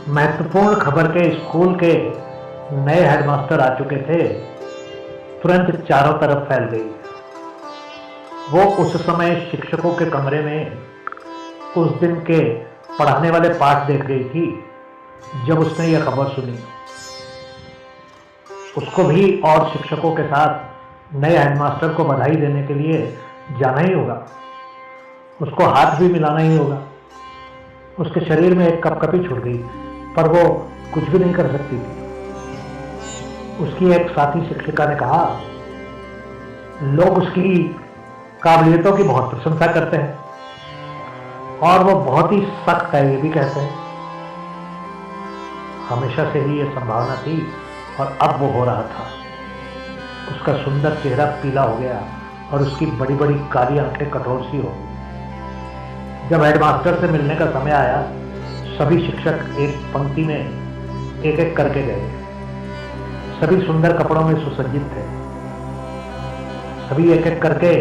महत्वपूर्ण खबर के स्कूल के नए हेडमास्टर आ चुके थे। तुरंत चारों तरफ फैल गई। वो उस समय शिक्षकों के कमरे में उस दिन के पढ़ाने वाले पाठ देख रही थी जब उसने यह खबर सुनी। उसको भी और शिक्षकों के साथ नए हेडमास्टर को बधाई देने के लिए जाना ही होगा। उसको हाथ भी मिलाना ही होगा। उसके शरीर में एक कपकपी छूट गई, पर वो कुछ भी नहीं कर सकती थी। उसकी एक साथी शिक्षिका ने कहा, लोग उसकी काबिलियतों की बहुत प्रशंसा करते हैं और वो बहुत ही सख्त है, ये भी कहते हैं। हमेशा से ही ये संभावना थी और अब वो हो रहा था। उसका सुंदर चेहरा पीला हो गया और उसकी बड़ी बड़ी काली आंखें कठोर सी हो। जब हेडमास्टर से मिलने का समय आया, सभी शिक्षक एक पंक्ति में एक एक करके गए। सभी सुंदर कपड़ों में सुसज्जित थे। सभी एक एक करके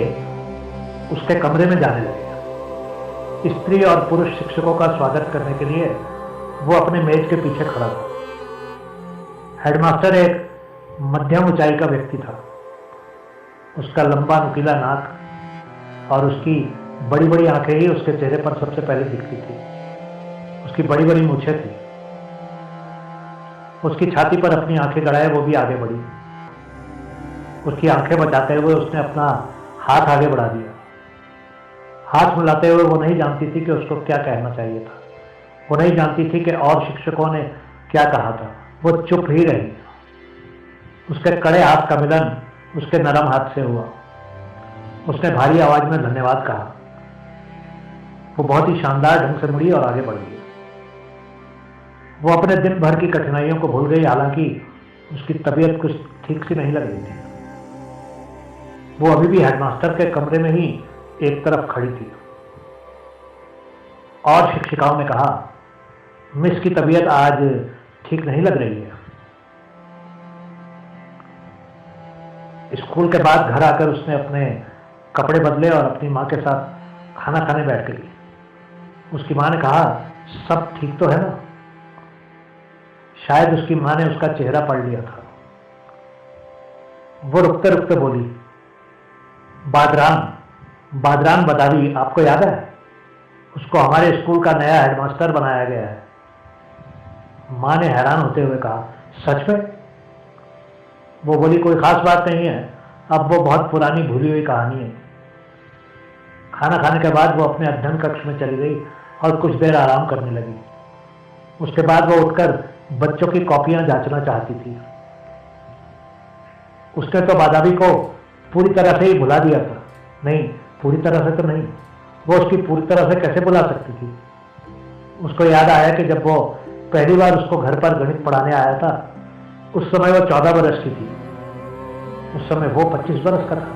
उसके कमरे में जाने लगे। स्त्री और पुरुष शिक्षकों का स्वागत करने के लिए वो अपने मेज के पीछे खड़ा था। हेडमास्टर एक मध्यम ऊंचाई का व्यक्ति था। उसका लंबा नुकीला नाक और उसकी बड़ी बड़ी आंखें ही उसके चेहरे पर सबसे पहले दिखती थी। उसकी बड़ी बड़ी मूछें थी। उसकी छाती पर अपनी आंखें गड़ाए वो भी आगे बढ़ी। उसकी आंखें बचाते हुए उसने अपना हाथ आगे बढ़ा दिया। हाथ मिलाते हुए वो नहीं जानती थी कि उसको क्या कहना चाहिए था। वो नहीं जानती थी कि और शिक्षकों ने क्या कहा था। वो चुप ही रही। उसके कड़े हाथ का मिलन उसके नरम हाथ से हुआ। उसने भारी आवाज में धन्यवाद कहा। वो बहुत ही शानदार ढंग से मुड़ी और आगे बढ़ गई। वो अपने दिन भर की कठिनाइयों को भूल गई, हालांकि उसकी तबीयत कुछ ठीक सी नहीं लग रही थी। वो अभी भी हेडमास्टर के कमरे में ही एक तरफ खड़ी थी। और शिक्षिकाओं ने कहा, मिस की तबीयत आज ठीक नहीं लग रही है। स्कूल के बाद घर आकर उसने अपने कपड़े बदले और अपनी माँ के साथ खाना खाने बैठ गई। उसकी माँ ने कहा, सब ठीक तो है ना? शायद उसकी माँ ने उसका चेहरा पढ़ लिया था। वो रुकते रुकते बोली, बादरान बदावी, आपको याद है? उसको हमारे स्कूल का नया हेडमास्टर बनाया गया है। माँ ने हैरान होते हुए कहा, सच में? वो बोली, कोई खास बात नहीं है, अब वो बहुत पुरानी भूली हुई कहानी है। खाना खाने के बाद वो अपने अध्ययन कक्ष में चली गई और कुछ देर आराम करने लगी। उसके बाद वो उठकर बच्चों की कॉपियां जांचना चाहती थी। उसने तो बादावी को पूरी तरह से ही भुला दिया था। नहीं, पूरी तरह से तो नहीं। वो उसकी पूरी तरह से कैसे भुला सकती थी? उसको याद आया कि जब वो पहली बार उसको घर पर गणित पढ़ाने आया था, उस समय वो 14 बरस की थी। उस समय वो 25 बरस का था।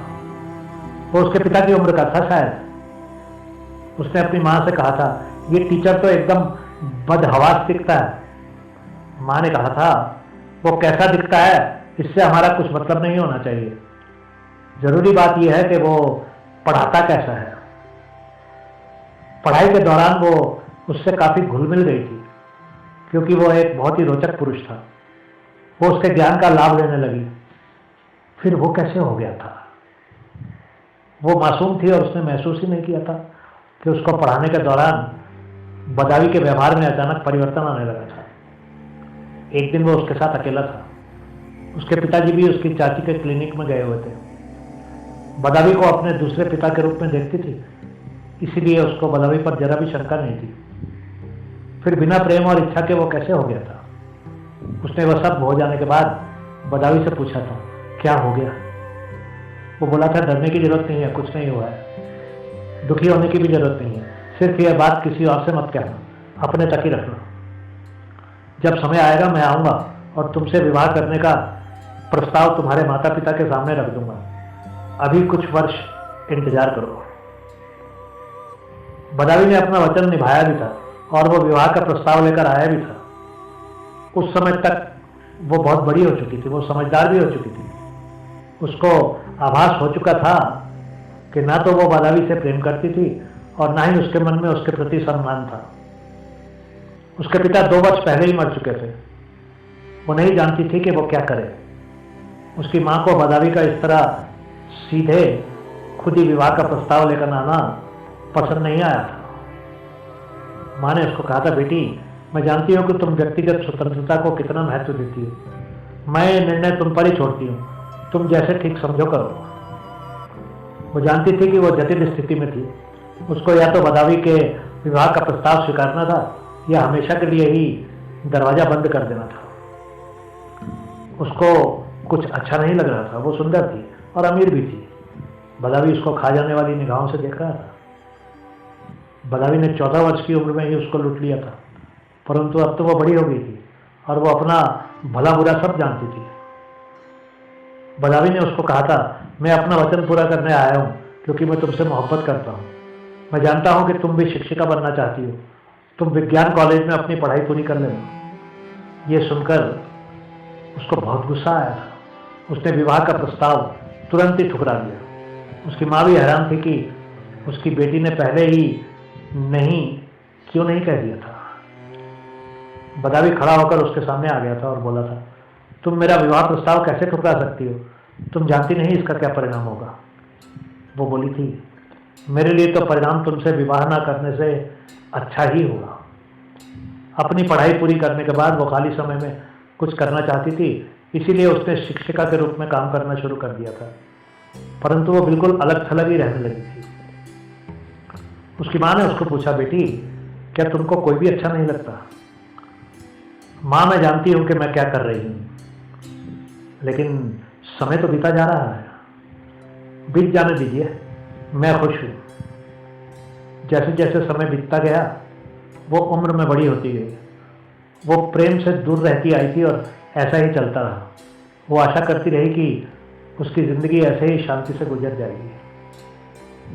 वो उसके पिता की उम्र का था शायद। उसने अपनी माँ से कहा था, ये टीचर तो एकदम बदहवास दिखता है। माँ ने कहा था, वो कैसा दिखता है इससे हमारा कुछ मतलब नहीं होना चाहिए। जरूरी बात यह है कि वो पढ़ाता कैसा है। पढ़ाई के दौरान वो उससे काफी घुल मिल गई थी, क्योंकि वो एक बहुत ही रोचक पुरुष था। वो उसके ज्ञान का लाभ लेने लगी। फिर वो कैसे हो गया था? वो मासूम थी और उसने महसूस ही नहीं किया था कि उसको पढ़ाने के दौरान बदावी के व्यवहार में अचानक परिवर्तन आने लगा था। एक दिन वो उसके साथ अकेला था। उसके पिताजी भी उसकी चाची के क्लिनिक में गए हुए थे। बदावी को अपने दूसरे पिता के रूप में देखती थी, इसीलिए उसको बदावी पर जरा भी शंका नहीं थी। फिर बिना प्रेम और इच्छा के वो कैसे हो गया था? उसने वह सब हो जाने के बाद बदावी से पूछा था, क्या हो गया? वो बोला था, डरने की जरूरत नहीं है, कुछ नहीं हुआ है। दुखी होने की भी जरूरत नहीं है। सिर्फ यह बात किसी और से मत कहना, अपने तक ही रखना। जब समय आएगा मैं आऊंगा और तुमसे विवाह करने का प्रस्ताव तुम्हारे माता पिता के सामने रख दूंगा। अभी कुछ वर्ष इंतजार करो। बदावी ने अपना वचन निभाया भी था और वो विवाह का प्रस्ताव लेकर आया भी था। उस समय तक वो बहुत बड़ी हो चुकी थी। वो समझदार भी हो चुकी थी। उसको आभास हो चुका था कि ना तो वो बदावी से प्रेम करती थी और ना ही उसके मन में उसके प्रति सम्मान था। उसके पिता 2 वर्ष पहले ही मर चुके थे। वो नहीं जानती थी कि वो क्या करे। उसकी माँ को बदावी का इस तरह सीधे खुद ही विवाह का प्रस्ताव लेकर आना पसंद नहीं आया था। माँ ने उसको कहा था, बेटी मैं जानती हूँ कि तुम व्यक्तिगत स्वतंत्रता को कितना महत्व देती हो। मैं निर्णय तुम पर ही छोड़ती हूँ, तुम जैसे ठीक समझो करो। वो जानती थी कि वो जटिल स्थिति में थी। उसको या तो बदावी के विवाह का प्रस्ताव स्वीकारना था या हमेशा के लिए ही दरवाजा बंद कर देना था। उसको कुछ अच्छा नहीं लग रहा था। वो सुंदर थी और अमीर भी थी। बदावी उसको खा जाने वाली निगाहों से देख रहा था। बदावी ने 14 वर्ष की उम्र में ही उसको लूट लिया था, परंतु अब तो वो बड़ी हो गई थी और वो अपना भला बुरा सब जानती थी। बदावी ने उसको कहा था, मैं अपना वचन पूरा करने आया हूँ क्योंकि मैं तुमसे मोहब्बत करता हूँ। मैं जानता हूँ कि तुम भी शिक्षिका बनना चाहती हो। तुम विज्ञान कॉलेज में अपनी पढ़ाई पूरी कर लेना। ये सुनकर उसको बहुत गुस्सा आया था। उसने विवाह का प्रस्ताव तुरंत ही ठुकरा दिया। उसकी माँ भी हैरान थी कि उसकी बेटी ने पहले ही नहीं क्यों नहीं कह दिया था। बदावी खड़ा होकर उसके सामने आ गया था और बोला था, तुम मेरा विवाह प्रस्ताव कैसे ठुकरा सकती हो? तुम जानती नहीं इसका क्या परिणाम होगा। वो बोली थी, मेरे लिए तो परिणाम तुमसे विवाह ना करने से अच्छा ही होगा। अपनी पढ़ाई पूरी करने के बाद वो खाली समय में कुछ करना चाहती थी, इसीलिए उसने शिक्षिका के रूप में काम करना शुरू कर दिया था। परंतु वो बिल्कुल अलग थलग ही रहने लगी थी। उसकी माँ ने उसको पूछा, बेटी क्या तुमको कोई भी अच्छा नहीं लगता? माँ मैं जानती हूँ कि मैं क्या कर रही हूँ, लेकिन समय तो बीता जा रहा है। बीत जाने दीजिए, मैं खुश हूँ। जैसे जैसे समय बीतता गया वो उम्र में बड़ी होती गई। वो प्रेम से दूर रहती आई थी और ऐसा ही चलता रहा। वो आशा करती रही कि उसकी ज़िंदगी ऐसे ही शांति से गुजर जाएगी।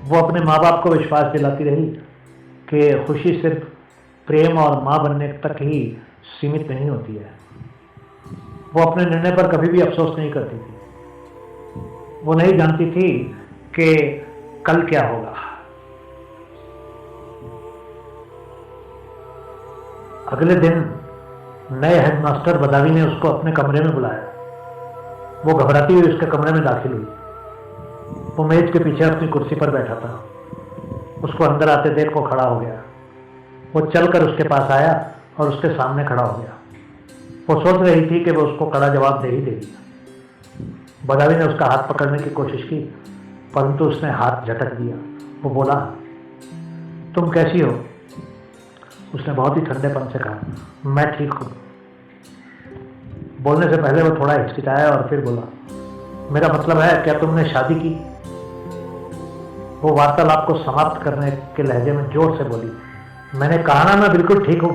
वो अपने माँ बाप को विश्वास दिलाती रही कि खुशी सिर्फ प्रेम और माँ बनने तक ही सीमित नहीं होती है। वो अपने निर्णय पर कभी भी अफसोस नहीं करती थी। वो नहीं जानती थी कि कल क्या होगा। अगले दिन नए हेडमास्टर बदावी ने उसको अपने कमरे में बुलाया। वो घबराती हुई उसके कमरे में दाखिल हुई। वो मेज के पीछे अपनी कुर्सी पर बैठा था। उसको अंदर आते देख वो खड़ा हो गया। वो चलकर उसके पास आया और उसके सामने खड़ा हो गया। वो सोच रही थी कि वो उसको कड़ा जवाब दे ही देगी। बदावी ने उसका हाथ पकड़ने की कोशिश की, परंतु उसने हाथ झटक दिया। वो बोला, तुम कैसी हो? उसने बहुत ही ठंडेपन से कहा, मैं ठीक हूँ। बोलने से पहले वो थोड़ा हिचकिचाया और फिर बोला, मेरा मतलब है क्या तुमने शादी की? वो वार्तालाप को समाप्त करने के लहजे में जोर से बोली, मैंने कहा ना मैं बिल्कुल ठीक हूँ।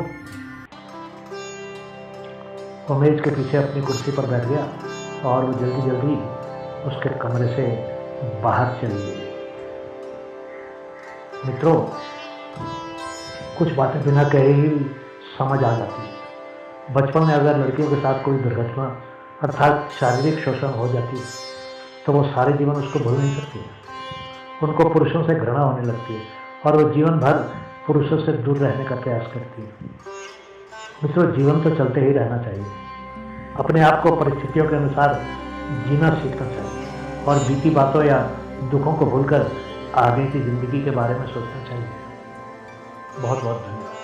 वो मेज के पीछे अपनी कुर्सी पर बैठ गया और वो जल्दी जल्दी उसके कमरे से बाहर चली गई। मित्रों, कुछ बातें बिना कहे ही समझ आ जाती है। बचपन में अगर लड़कियों के साथ कोई दुर्घटना अर्थात शारीरिक शोषण हो जाती है तो वो सारे जीवन उसको भूल नहीं सकती है। उनको पुरुषों से घृणा होने लगती है और वो जीवन भर पुरुषों से दूर रहने का प्रयास करती है। मित्रों, जीवन तो चलते ही रहना चाहिए। अपने आप को परिस्थितियों के अनुसार जीना सीखना चाहिए और बीती बातों या दुखों को भूलकर आगे की जिंदगी के बारे में सोचना चाहिए। बहुत बहुत धन्यवाद।